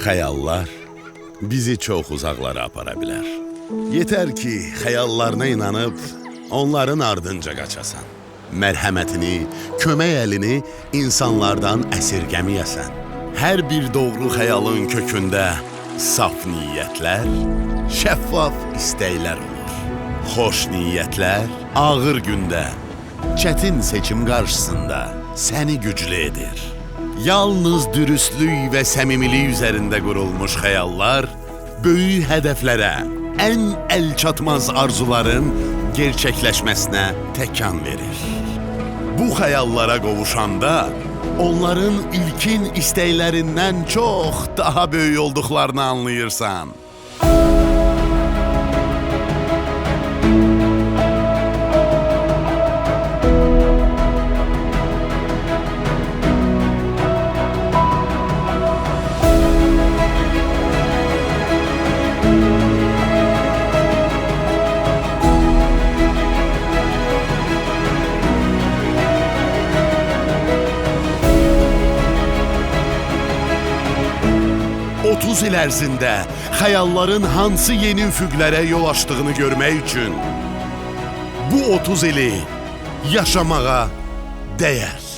Xəyallar bizi çox uzaqlara apara bilər. Yetər ki, xəyallarına inanıb onların ardınca qaçasan. Mərhəmətini, kömək əlini insanlardan əsirgəməyəsən. Hər bir doğru xəyalın kökündə saf niyyətlər, şəffaf istəklər olur. Xoş niyyətlər ağır gündə, çətin seçim qarşısında səni güclü edir. Yalnız dürüstlük və səmimilik üzərində qurulmuş xəyallar böyük hədəflərə, ən əlçatmaz arzuların gerçəkləşməsinə təkan verir. Bu xəyallara qovuşanda onların ilkin istəklərindən çox daha böyük olduqlarını anlayırsan. Otuz il ərzində xəyalların hansı yeni üfüqlərə yol açdığını görmək üçün bu 30 ili yaşamağa dəyər.